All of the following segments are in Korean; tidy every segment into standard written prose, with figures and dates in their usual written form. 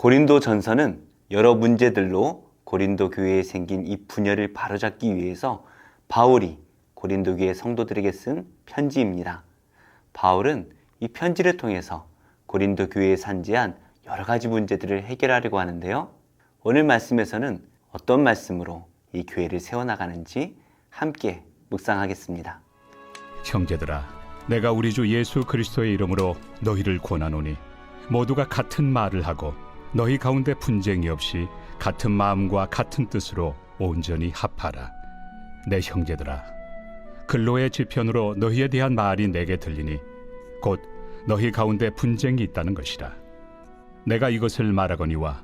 고린도 전서는 여러 문제들로 고린도 교회에 생긴 이 분열을 바로잡기 위해서 바울이 고린도 교회 성도들에게 쓴 편지입니다. 바울은 이 편지를 통해서 고린도 교회에 산지한 여러 가지 문제들을 해결하려고 하는데요. 오늘 말씀에서는 어떤 말씀으로 이 교회를 세워나가는지 함께 묵상하겠습니다. 형제들아, 내가 우리 주 예수 그리스도의 이름으로 너희를 권하노니 모두가 같은 말을 하고 너희 가운데 분쟁이 없이 같은 마음과 같은 뜻으로 온전히 합하라. 내 형제들아, 근로의 지편으로 너희에 대한 말이 내게 들리니 곧 너희 가운데 분쟁이 있다는 것이라. 내가 이것을 말하거니와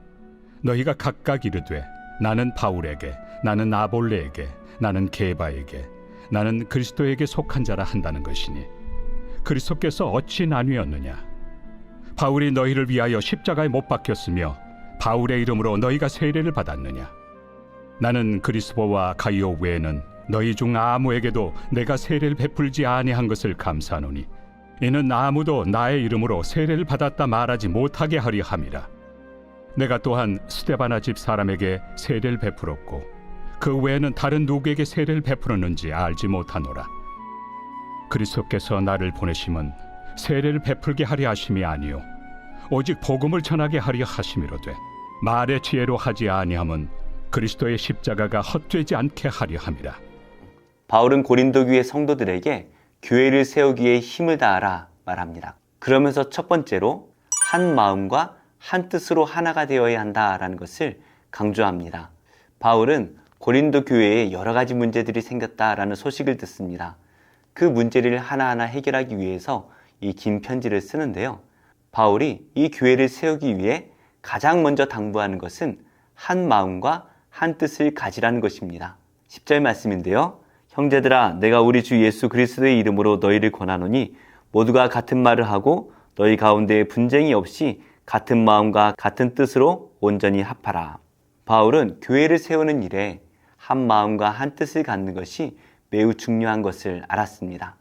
너희가 각각 이르되 나는 바울에게, 나는 아볼레에게, 나는 게바에게, 나는 그리스도에게 속한 자라 한다는 것이니 그리스도께서 어찌 나뉘었느냐? 바울이 너희를 위하여 십자가에 못 박혔으며 바울의 이름으로 너희가 세례를 받았느냐? 나는 그리스도와 가이오 외에는 너희 중 아무에게도 내가 세례를 베풀지 아니한 것을 감사하노니 이는 아무도 나의 이름으로 세례를 받았다 말하지 못하게 하려 함이라. 내가 또한 스데바나 집 사람에게 세례를 베풀었고 그 외에는 다른 누구에게 세례를 베풀었는지 알지 못하노라. 그리스도께서 나를 보내심은 세례를 베풀게 하려 하심이 아니요 오직 복음을 전하게 하려 하심이로되 말의 지혜로 하지 아니함은 그리스도의 십자가가 헛되지 않게 하려 함이라. 바울은 고린도 교회 성도들에게 교회를 세우기 위해 힘을 다하라 말합니다. 그러면서 첫 번째로 한 마음과 한 뜻으로 하나가 되어야 한다라는 것을 강조합니다. 바울은 고린도 교회에 여러 가지 문제들이 생겼다라는 소식을 듣습니다. 그 문제를 하나하나 해결하기 위해서 이 긴 편지를 쓰는데요. 바울이 이 교회를 세우기 위해 가장 먼저 당부하는 것은 한 마음과 한 뜻을 가지라는 것입니다. 10절 말씀인데요. 형제들아, 내가 우리 주 예수 그리스도의 이름으로 너희를 권하노니 모두가 같은 말을 하고 너희 가운데에 분쟁이 없이 같은 마음과 같은 뜻으로 온전히 합하라. 바울은 교회를 세우는 일에 한 마음과 한 뜻을 갖는 것이 매우 중요한 것을 알았습니다.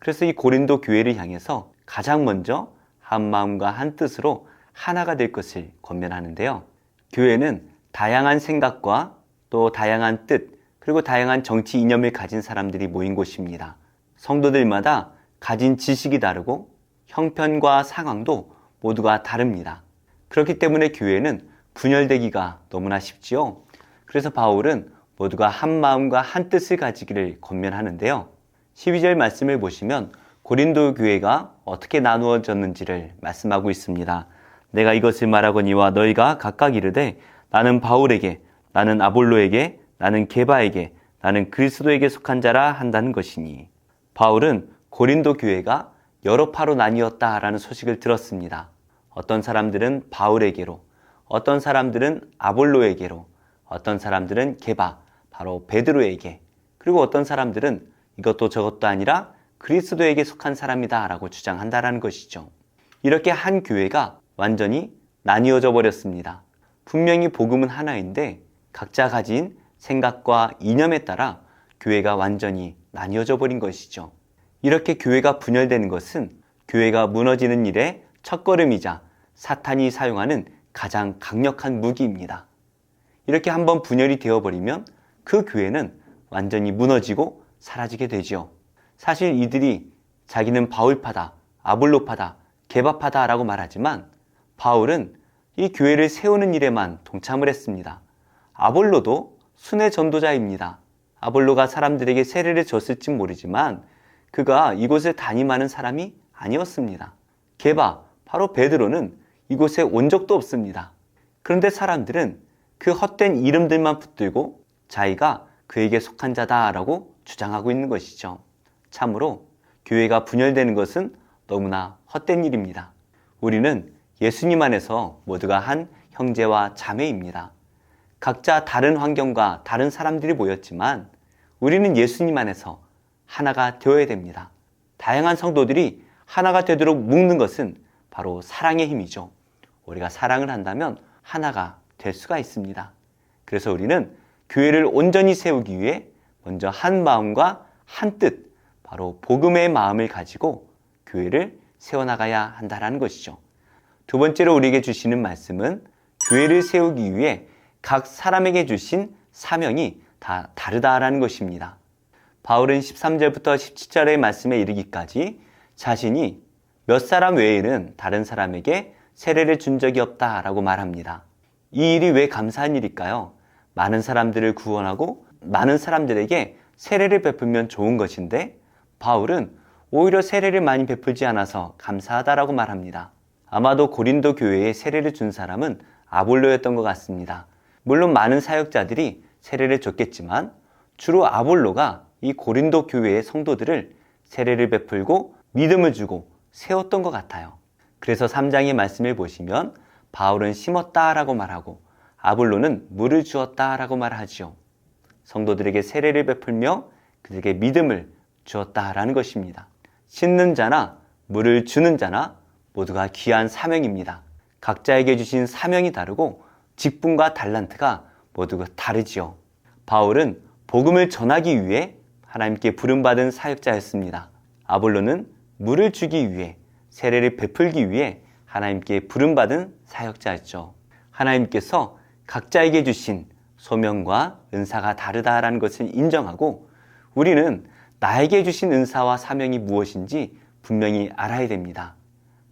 그래서 이 고린도 교회를 향해서 가장 먼저 한 마음과 한 뜻으로 하나가 될 것을 권면하는데요. 교회는 다양한 생각과 또 다양한 뜻, 그리고 다양한 정치 이념을 가진 사람들이 모인 곳입니다. 성도들마다 가진 지식이 다르고 형편과 상황도 모두가 다릅니다. 그렇기 때문에 교회는 분열되기가 너무나 쉽지요. 그래서 바울은 모두가 한 마음과 한 뜻을 가지기를 권면하는데요. 12절 말씀을 보시면 고린도 교회가 어떻게 나누어졌는지를 말씀하고 있습니다. 내가 이것을 말하거니와 너희가 각각 이르되 나는 바울에게, 나는 아볼로에게, 나는 게바에게, 나는 그리스도에게 속한 자라 한다는 것이니. 바울은 고린도 교회가 여러 파로 나뉘었다라는 소식을 들었습니다. 어떤 사람들은 바울에게로, 어떤 사람들은 아볼로에게로, 어떤 사람들은 게바, 바로 베드로에게, 그리고 어떤 사람들은 이것도 저것도 아니라 그리스도에게 속한 사람이다 라고 주장한다라는 것이죠. 이렇게 한 교회가 완전히 나뉘어져 버렸습니다. 분명히 복음은 하나인데 각자 가진 생각과 이념에 따라 교회가 완전히 나뉘어져 버린 것이죠. 이렇게 교회가 분열되는 것은 교회가 무너지는 일의 첫걸음이자 사탄이 사용하는 가장 강력한 무기입니다. 이렇게 한번 분열이 되어버리면 그 교회는 완전히 무너지고 사라지게 되죠. 사실 이들이 자기는 바울파다, 아볼로파다, 게바파다 라고 말하지만 바울은 이 교회를 세우는 일에만 동참을 했습니다. 아볼로도 순회 전도자입니다. 아볼로가 사람들에게 세례를 줬을지 모르지만 그가 이곳을 담임하는 사람이 아니었습니다. 게바, 바로 베드로는 이곳에 온 적도 없습니다. 그런데 사람들은 그 헛된 이름들만 붙들고 자기가 그에게 속한 자다라고 주장하고 있는 것이죠. 참으로 교회가 분열되는 것은 너무나 헛된 일입니다. 우리는 예수님 안에서 모두가 한 형제와 자매입니다. 각자 다른 환경과 다른 사람들이 모였지만 우리는 예수님 안에서 하나가 되어야 됩니다. 다양한 성도들이 하나가 되도록 묶는 것은 바로 사랑의 힘이죠. 우리가 사랑을 한다면 하나가 될 수가 있습니다. 그래서 우리는 교회를 온전히 세우기 위해 먼저 한 마음과 한 뜻, 바로 복음의 마음을 가지고 교회를 세워나가야 한다는 것이죠. 두 번째로 우리에게 주시는 말씀은 교회를 세우기 위해 각 사람에게 주신 사명이 다 다르다라는 것입니다. 바울은 13절부터 17절의 말씀에 이르기까지 자신이 몇 사람 외에는 다른 사람에게 세례를 준 적이 없다라고 말합니다. 이 일이 왜 감사한 일일까요? 많은 사람들을 구원하고 많은 사람들에게 세례를 베풀면 좋은 것인데 바울은 오히려 세례를 많이 베풀지 않아서 감사하다라고 말합니다. 아마도 고린도 교회에 세례를 준 사람은 아볼로였던 것 같습니다. 물론 많은 사역자들이 세례를 줬겠지만 주로 아볼로가 이 고린도 교회의 성도들을 세례를 베풀고 믿음을 주고 세웠던 것 같아요. 그래서 3장의 말씀을 보시면 바울은 심었다라고 말하고 아볼로는 물을 주었다라고 말하지요. 성도들에게 세례를 베풀며 그들에게 믿음을 주었다라는 것입니다. 심는 자나 물을 주는 자나 모두가 귀한 사명입니다. 각자에게 주신 사명이 다르고 직분과 달란트가 모두 다르지요. 바울은 복음을 전하기 위해 하나님께 부름받은 사역자였습니다. 아볼로는 물을 주기 위해 세례를 베풀기 위해 하나님께 부름받은 사역자였죠. 하나님께서 각자에게 주신 소명과 은사가 다르다라는 것을 인정하고 우리는 나에게 주신 은사와 사명이 무엇인지 분명히 알아야 됩니다.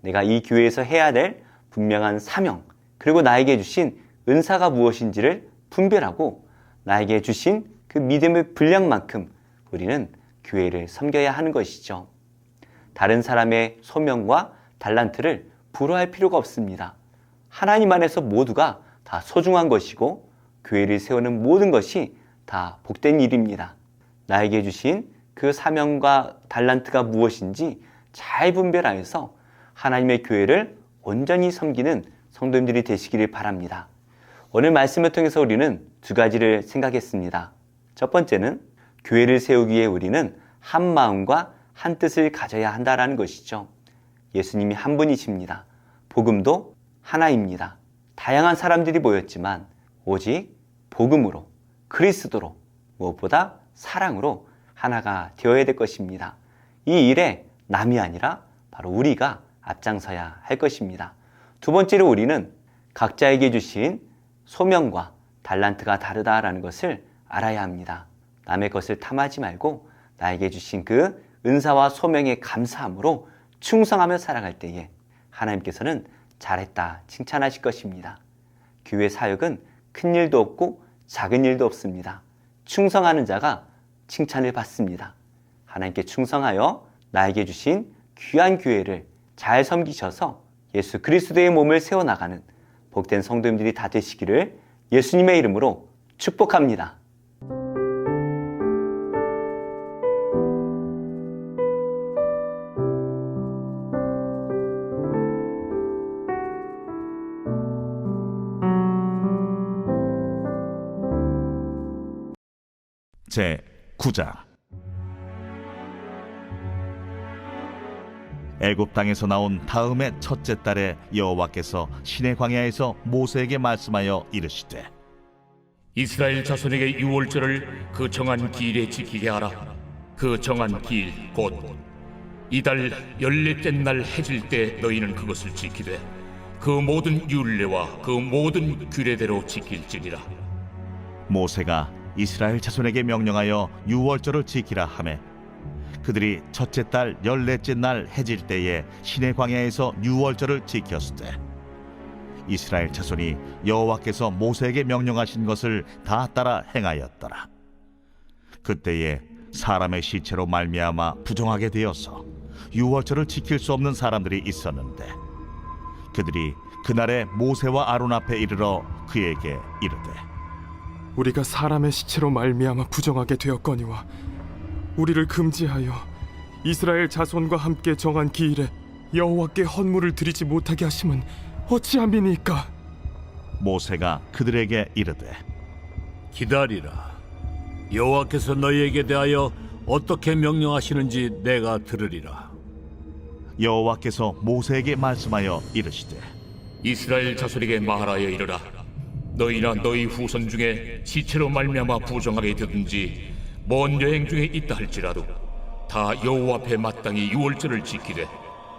내가 이 교회에서 해야 될 분명한 사명, 그리고 나에게 주신 은사가 무엇인지를 분별하고 나에게 주신 그 믿음의 분량만큼 우리는 교회를 섬겨야 하는 것이죠. 다른 사람의 소명과 달란트를 불허할 필요가 없습니다. 하나님 안에서 모두가 다 소중한 것이고 교회를 세우는 모든 것이 다 복된 일입니다. 나에게 주신 그 사명과 달란트가 무엇인지 잘 분별하여서 하나님의 교회를 온전히 섬기는 성도님들이 되시기를 바랍니다. 오늘 말씀을 통해서 우리는 두 가지를 생각했습니다. 첫 번째는 교회를 세우기 위해 우리는 한 마음과 한 뜻을 가져야 한다는 것이죠. 예수님이 한 분이십니다. 복음도 하나입니다. 다양한 사람들이 모였지만 오직 복음으로, 그리스도로, 무엇보다 사랑으로 하나가 되어야 될 것입니다. 이 일에 남이 아니라 바로 우리가 앞장서야 할 것입니다. 두 번째로 우리는 각자에게 주신 소명과 달란트가 다르다라는 것을 알아야 합니다. 남의 것을 탐하지 말고 나에게 주신 그 은사와 소명에 감사함으로 충성하며 살아갈 때에 하나님께서는 잘했다 칭찬하실 것입니다. 교회 사역은 큰 일도 없고 작은 일도 없습니다. 충성하는 자가 칭찬을 받습니다. 하나님께 충성하여 나에게 주신 귀한 교회를 잘 섬기셔서 예수 그리스도의 몸을 세워나가는 복된 성도님들이 다 되시기를 예수님의 이름으로 축복합니다. 제 9장. 애굽 땅에서 나온 다음의 첫째 달에 여호와께서 시내 광야에서 모세에게 말씀하여 이르시되 이스라엘 자손에게 유월절을 그 정한 기일에 지키게 하라. 그 정한 기일 곧 이달 14째 날 해질 때 너희는 그것을 지키되 그 모든 율례와 그 모든 규례대로 지킬지니라. 모세가 이스라엘 자손에게 명령하여 유월절을 지키라 하매 그들이 첫째 달 14째 날 해질 때에 시내 광야에서 유월절을 지켰으되 이스라엘 자손이 여호와께서 모세에게 명령하신 것을 다 따라 행하였더라. 그때에 사람의 시체로 말미암아 부정하게 되어서 유월절을 지킬 수 없는 사람들이 있었는데 그들이 그날에 모세와 아론 앞에 이르러 그에게 이르되 우리가 사람의 시체로 말미암아 부정하게 되었거니와 우리를 금지하여 이스라엘 자손과 함께 정한 기일에 여호와께 헌물을 드리지 못하게 하심은 어찌함이니까? 모세가 그들에게 이르되 기다리라. 여호와께서 너희에게 대하여 어떻게 명령하시는지 내가 들으리라. 여호와께서 모세에게 말씀하여 이르시되 이스라엘 자손에게 말하여 이르라. 너희나 너희 후손 중에 시체로 말미암아 부정하게 되든지 먼 여행 중에 있다 할지라도 다 여호와 앞에 마땅히 유월절을 지키되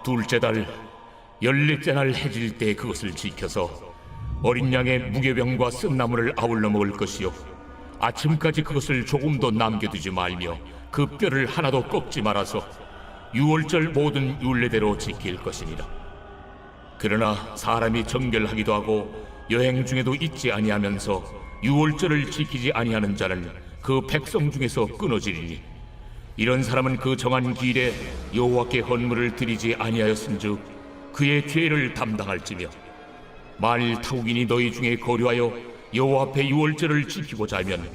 둘째 달 14째 날 해질 때 그것을 지켜서 어린 양의 무교병과 쓴나물을 아울러 먹을 것이요 아침까지 그것을 조금도 남겨두지 말며 그 뼈를 하나도 꺾지 말아서 유월절 모든 율례대로 지킬 것이니라. 그러나 사람이 정결하기도 하고 여행 중에도 잊지 아니하면서 유월절을 지키지 아니하는 자는 그 백성 중에서 끊어지리니 이런 사람은 그 정한 기일에 여호와께 헌물을 드리지 아니하였은즉 그의 죄를 담당할지며 만일 타국인이 너희 중에 거류하여 여호와 앞에 유월절을 지키고자 하면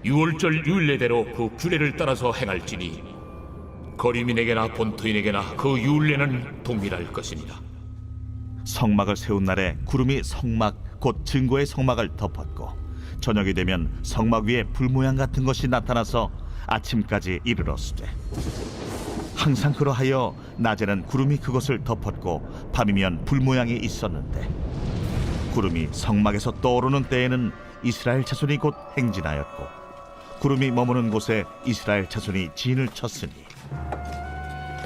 유월절 율례대로 그 규례를 따라서 행할지니 거류민에게나 본토인에게나 그 율례는 동일할 것이니라. 성막을 세운 날에 구름이 성막 곧 증거의 성막을 덮었고 저녁이 되면 성막 위에 불 모양 같은 것이 나타나서 아침까지 이르렀으되 항상 그러하여 낮에는 구름이 그것을 덮었고 밤이면 불 모양이 있었는데 구름이 성막에서 떠오르는 때에는 이스라엘 자손이 곧 행진하였고 구름이 머무는 곳에 이스라엘 자손이 진을 쳤으니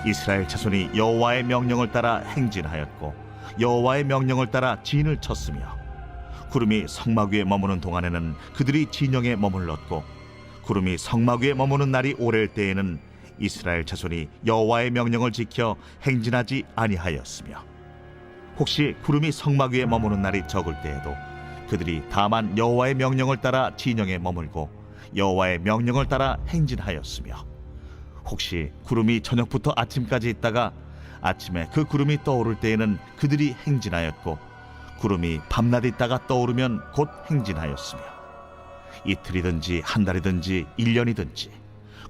이스라엘 자손이 여호와의 명령을 따라 행진하였고 여호와의 명령을 따라 진을 쳤으며 구름이 성막 위에 머무는 동안에는 그들이 진영에 머물렀고 구름이 성막 위에 머무는 날이 오랠 때에는 이스라엘 자손이 여호와의 명령을 지켜 행진하지 아니하였으며 혹시 구름이 성막 위에 머무는 날이 적을 때에도 그들이 다만 여호와의 명령을 따라 진영에 머물고 여호와의 명령을 따라 행진하였으며 혹시 구름이 저녁부터 아침까지 있다가 아침에 그 구름이 떠오를 때에는 그들이 행진하였고 구름이 밤낮 있다가 떠오르면 곧 행진하였으며 이틀이든지 한 달이든지 1년이든지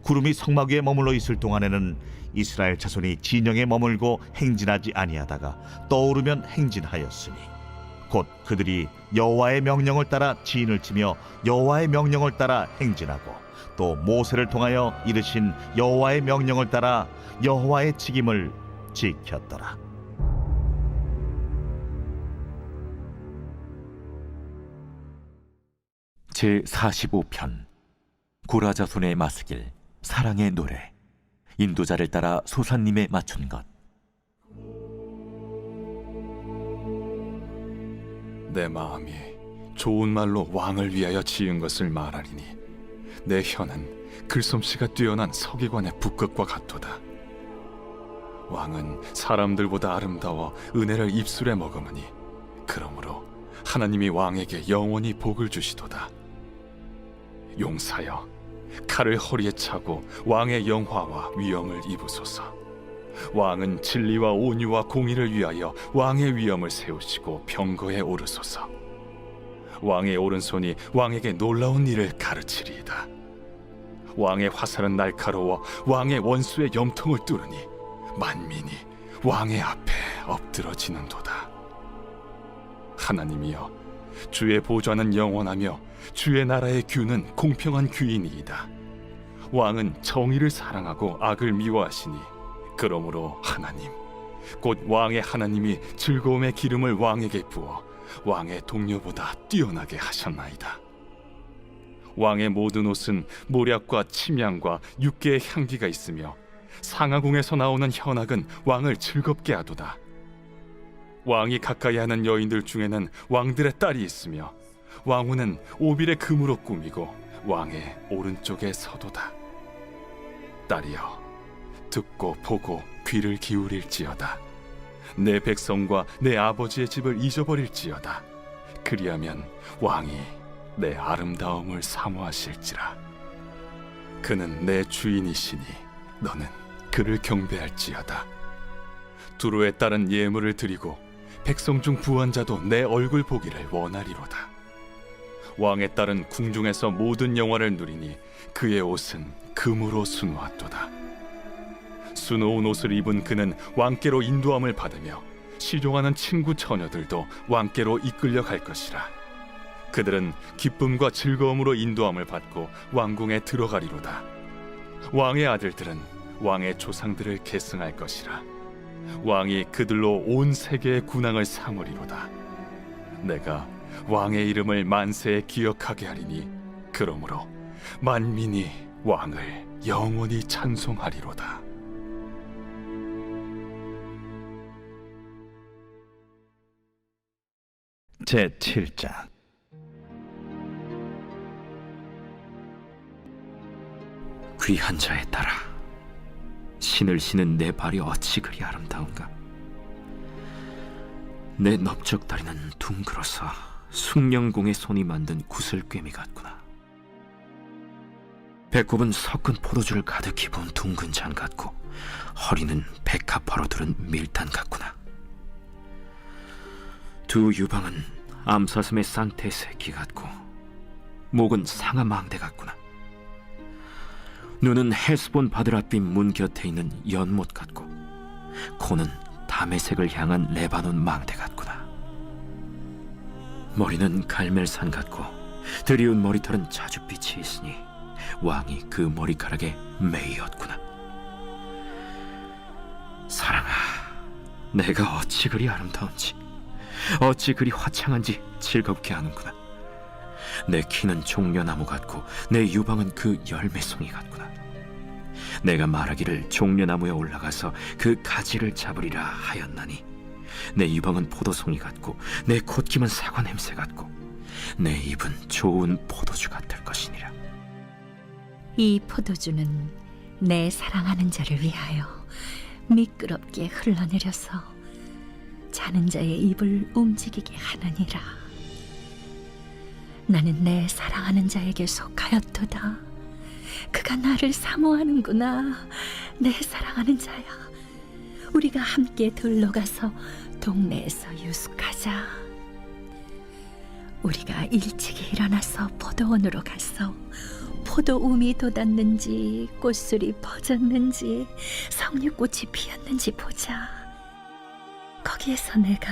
구름이 성막 위에 머물러 있을 동안에는 이스라엘 자손이 진영에 머물고 행진하지 아니하다가 떠오르면 행진하였으니 곧 그들이 여호와의 명령을 따라 진을 치며 여호와의 명령을 따라 행진하고 또 모세를 통하여 이르신 여호와의 명령을 따라 여호와의 책임을 지켰더라. 제45편 고라자손의 마스길 사랑의 노래 인도자를 따라 소산님에 맞춘 것. 내 마음이 좋은 말로 왕을 위하여 지은 것을 말하리니 내 혀는 글솜씨가 뛰어난 서기관의 북극과 같도다. 왕은 사람들보다 아름다워 은혜를 입술에 머금으니 그러므로 하나님이 왕에게 영원히 복을 주시도다. 용사여 칼을 허리에 차고 왕의 영화와 위엄을 입으소서. 왕은 진리와 온유와 공의를 위하여 왕의 위엄을 세우시고 병거에 오르소서. 왕의 오른손이 왕에게 놀라운 일을 가르치리이다. 왕의 화살은 날카로워 왕의 원수의 염통을 뚫으니 만민이 왕의 앞에 엎드러지는도다. 하나님이여 주의 보좌는 영원하며 주의 나라의 규는 공평한 규이니이다. 왕은 정의를 사랑하고 악을 미워하시니 그러므로 하나님 곧 왕의 하나님이 즐거움의 기름을 왕에게 부어 왕의 동료보다 뛰어나게 하셨나이다. 왕의 모든 옷은 모략과 침향과 육개의 향기가 있으며 상하궁에서 나오는 현악은 왕을 즐겁게 하도다. 왕이 가까이 하는 여인들 중에는 왕들의 딸이 있으며 왕후는 오빌의 금으로 꾸미고 왕의 오른쪽에 서도다. 딸이여 듣고 보고 귀를 기울일지어다. 내 백성과 내 아버지의 집을 잊어버릴지어다. 그리하면 왕이 내 아름다움을 사모하실지라. 그는 내 주인이시니 너는 그를 경배할지어다. 두로에 따른 예물을 드리고 백성 중 부한 자도 내 얼굴 보기를 원하리로다. 왕의 딸은 궁중에서 모든 영화를 누리니 그의 옷은 금으로 수놓았도다. 수놓은 옷을 입은 그는 왕께로 인도함을 받으며 시종하는 친구 처녀들도 왕께로 이끌려 갈 것이라. 그들은 기쁨과 즐거움으로 인도함을 받고 왕궁에 들어가리로다. 왕의 아들들은 왕의 조상들을 계승할 것이라. 왕이 그들로 온 세계의 군왕을 삼으리로다. 내가 왕의 이름을 만세에 기억하게 하리니 그러므로 만민이 왕을 영원히 찬송하리로다. 제7장. 귀한 자에 따라 신을 신은 내 발이 어찌 그리 아름다운가. 내 넓적다리는 둥그러서 숭령공의 손이 만든 구슬꿰미 같구나. 배꼽은 섞은 포도주를 가득히 부은 둥근 잔 같고 허리는 백합화로 두른 밀단 같구나. 두 유방은 암사슴의 쌍태 새끼 같고 목은 상아망대 같구나. 눈은 헤스본 바드라빛 문 곁에 있는 연못 같고 코는 다메색을 향한 레바논 망대 같구나. 머리는 갈멜산 같고 드리운 머리털은 자줏빛이 있으니 왕이 그 머리카락에 매이었구나. 사랑아, 내가 어찌 그리 아름다운지, 어찌 그리 화창한지 즐겁게 하는구나. 내 키는 종려나무 같고 내 유방은 그 열매송이 같구나. 내가 말하기를 종려나무에 올라가서 그 가지를 잡으리라 하였나니 내 유방은 포도송이 같고 내 콧김은 사과 냄새 같고 내 입은 좋은 포도주 같을 것이니라. 이 포도주는 내 사랑하는 자를 위하여 미끄럽게 흘러내려서 자는 자의 입을 움직이게 하느니라. 나는 내 사랑하는 자에게 속하였도다. 그가 나를 사모하는구나. 내 사랑하는 자야, 우리가 함께 들러 가서 동네에서 유숙하자. 우리가 일찍이 일어나서 포도원으로 가서 포도움이 돋았는지 꽃술이 퍼졌는지 석류꽃이 피었는지 보자. 거기에서 내가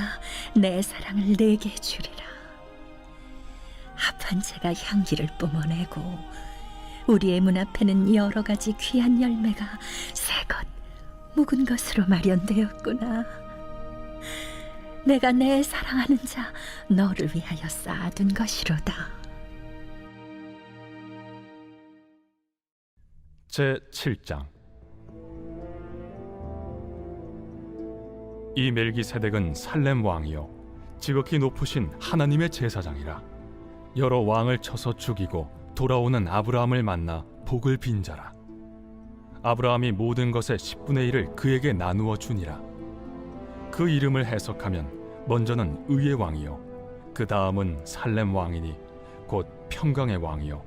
내 사랑을 내게 주리라. 합한 채가 향기를 뿜어내고 우리의 문 앞에는 여러 가지 귀한 열매가 새것 묵은 것으로 마련되었구나. 내가 내 사랑하는 자 너를 위하여 쌓아둔 것이로다. 제7장. 이 멜기세덱은 살렘 왕이요 지극히 높으신 하나님의 제사장이라. 여러 왕을 쳐서 죽이고 돌아오는 아브라함을 만나 복을 빈 자라. 아브라함이 모든 것의 10분의 1을 그에게 나누어 주니라. 그 이름을 해석하면 먼저는 의의 왕이요 그 다음은 살렘 왕이니 곧 평강의 왕이요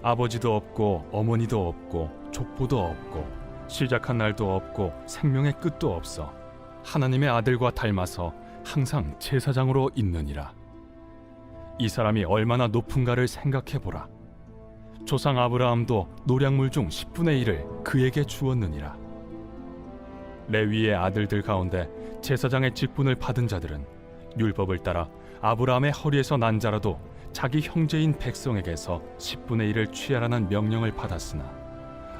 아버지도 없고 어머니도 없고 족보도 없고 시작한 날도 없고 생명의 끝도 없어 하나님의 아들과 닮아서 항상 제사장으로 있느니라. 이 사람이 얼마나 높은가를 생각해보라. 조상 아브라함도 노량물 중 10분의 1을 그에게 주었느니라. 레위의 아들들 가운데 제사장의 직분을 받은 자들은 율법을 따라 아브라함의 허리에서 난 자라도 자기 형제인 백성에게서 10분의 1을 취하라는 명령을 받았으나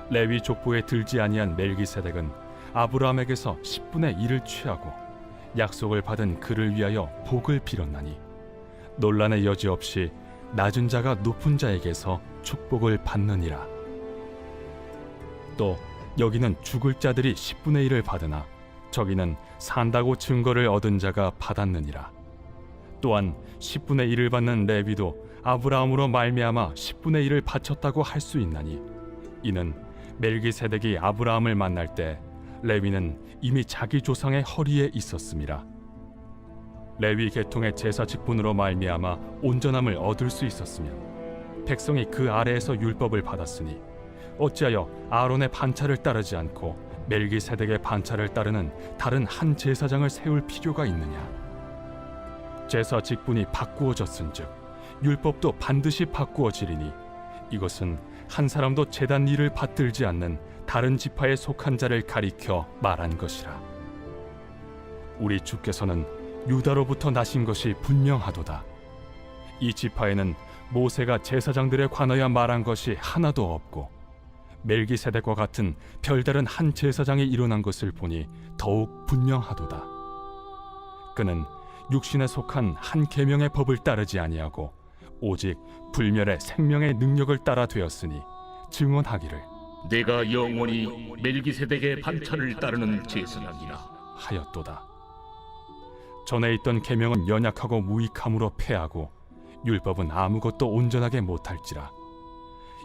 레위 족보에 들지 아니한 멜기세덱은 아브라함에게서 10분의 1을 취하고 약속을 받은 그를 위하여 복을 빌었나니 논란의 여지 없이 낮은 자가 높은 자에게서 축복을 받느니라. 또 여기는 죽을 자들이 10분의 1을 받으나 저기는 산다고 증거를 얻은 자가 받았느니라. 또한 10분의 1을 받는 레위도 아브라함으로 말미암아 10분의 1을 바쳤다고 할 수 있나니 이는 멜기세덱이 아브라함을 만날 때 레위는 이미 자기 조상의 허리에 있었음이라. 레위 계통의 제사 직분으로 말미암아 온전함을 얻을 수 있었으며 백성이 그 아래에서 율법을 받았으니 어찌하여 아론의 반차를 따르지 않고 멜기세덱의 반차를 따르는 다른 한 제사장을 세울 필요가 있느냐. 제사 직분이 바꾸어졌은즉 율법도 반드시 바꾸어지리니 이것은 한 사람도 제단 일을 받들지 않는 다른 지파에 속한 자를 가리켜 말한 것이라. 우리 주께서는 유다로부터 나신 것이 분명하도다. 이 지파에는 모세가 제사장들에 관하여 말한 것이 하나도 없고 멜기세덱과 같은 별다른 한 제사장이 일어난 것을 보니 더욱 분명하도다. 그는 육신에 속한 한 계명의 법을 따르지 아니하고 오직 불멸의 생명의 능력을 따라 되었으니 증언하기를 내가 영원히 멜기세덱의 반차를 따르는 제사장이라 하였도다. 전에 있던 계명은 연약하고 무익함으로 패하고 율법은 아무것도 온전하게 못할지라.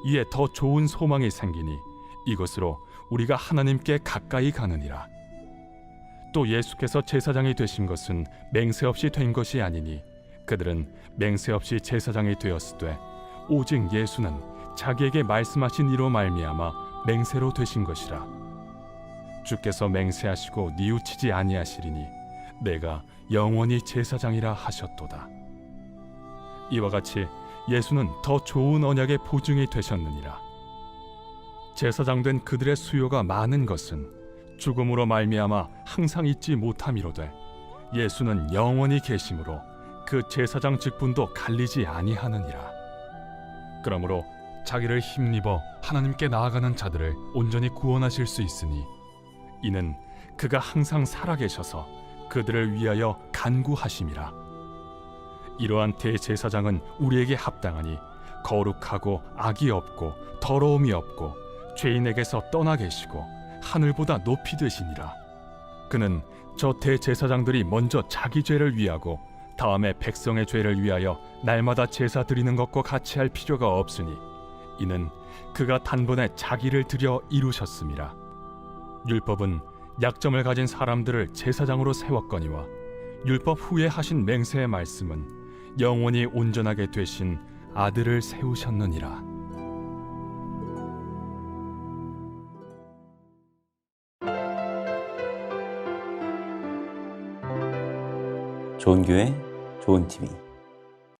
이에 더 좋은 소망이 생기니 이것으로 우리가 하나님께 가까이 가느니라. 또 예수께서 제사장이 되신 것은 맹세 없이 된 것이 아니니 그들은 맹세 없이 제사장이 되었으되 오직 예수는 자기에게 말씀하신 이로 말미암아 맹세로 되신 것이라. 주께서 맹세하시고 뉘우치지 아니하시리니 내가 영원히 제사장이라 하셨도다. 이와 같이 예수는 더 좋은 언약의 보증이 되셨느니라. 제사장 된 그들의 수요가 많은 것은 죽음으로 말미암아 항상 잊지 못함이로되 예수는 영원히 계심으로 그 제사장 직분도 갈리지 아니하느니라. 그러므로 자기를 힘입어 하나님께 나아가는 자들을 온전히 구원하실 수 있으니 이는 그가 항상 살아계셔서 그들을 위하여 간구하심이라. 이러한 대제사장은 우리에게 합당하니 거룩하고 악이 없고 더러움이 없고 죄인에게서 떠나 계시고 하늘보다 높이 되시니라. 그는 저 대제사장들이 먼저 자기 죄를 위하고 다음에 백성의 죄를 위하여 날마다 제사 드리는 것과 같이 할 필요가 없으니 이는 그가 단번에 자기를 드려 이루셨음이라. 율법은 약점을 가진 사람들을 제사장으로 세웠거니와 율법 후에 하신 맹세의 말씀은 영원히 온전하게 되신 아들을 세우셨느니라. 좋은 교회, 좋은 TV